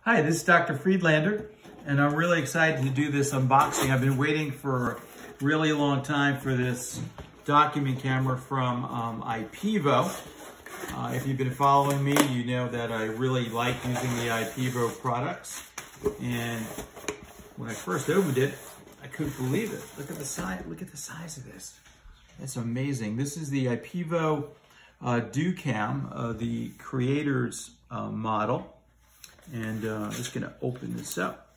Hi, this is Dr. Friedlander, and I'm really excited to do this unboxing. I've been waiting for a really long time for this document camera from IPEVO. If you've been following me, you know that I really like using the IPEVO products. And when I first opened it, I couldn't believe it. Look at the size. Look at the size of this. That's amazing. This is the IPEVO DoCam, the creator's model. And I'm just gonna open this up.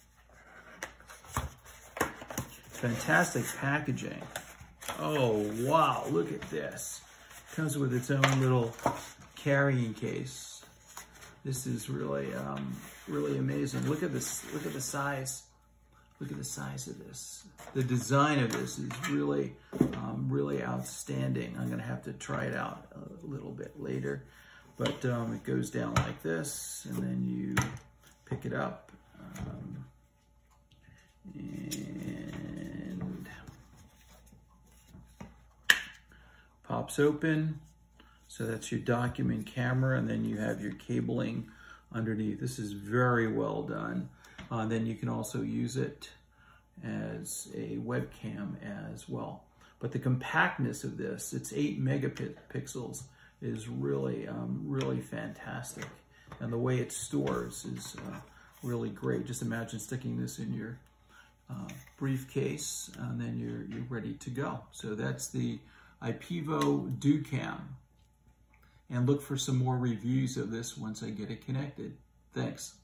Fantastic packaging. Oh, wow, look at this. Comes with its own little carrying case. This is really, really amazing. Look at this, look at the size. Look at the size of this. The design of this is really, really outstanding. I'm gonna have to try it out a little bit later. But it goes down like this, and then you pick it up, and pops open. So that's your document camera, and then you have your cabling underneath. This is very well done. Then you can also use it as a webcam as well. But the compactness of this, it's 8 megapixels, is really, really fantastic. And the way it stores is really great. Just imagine sticking this in your briefcase, and then you're ready to go. So that's the IPEVO DoCam. And look for some more reviews of this once I get it connected. Thanks.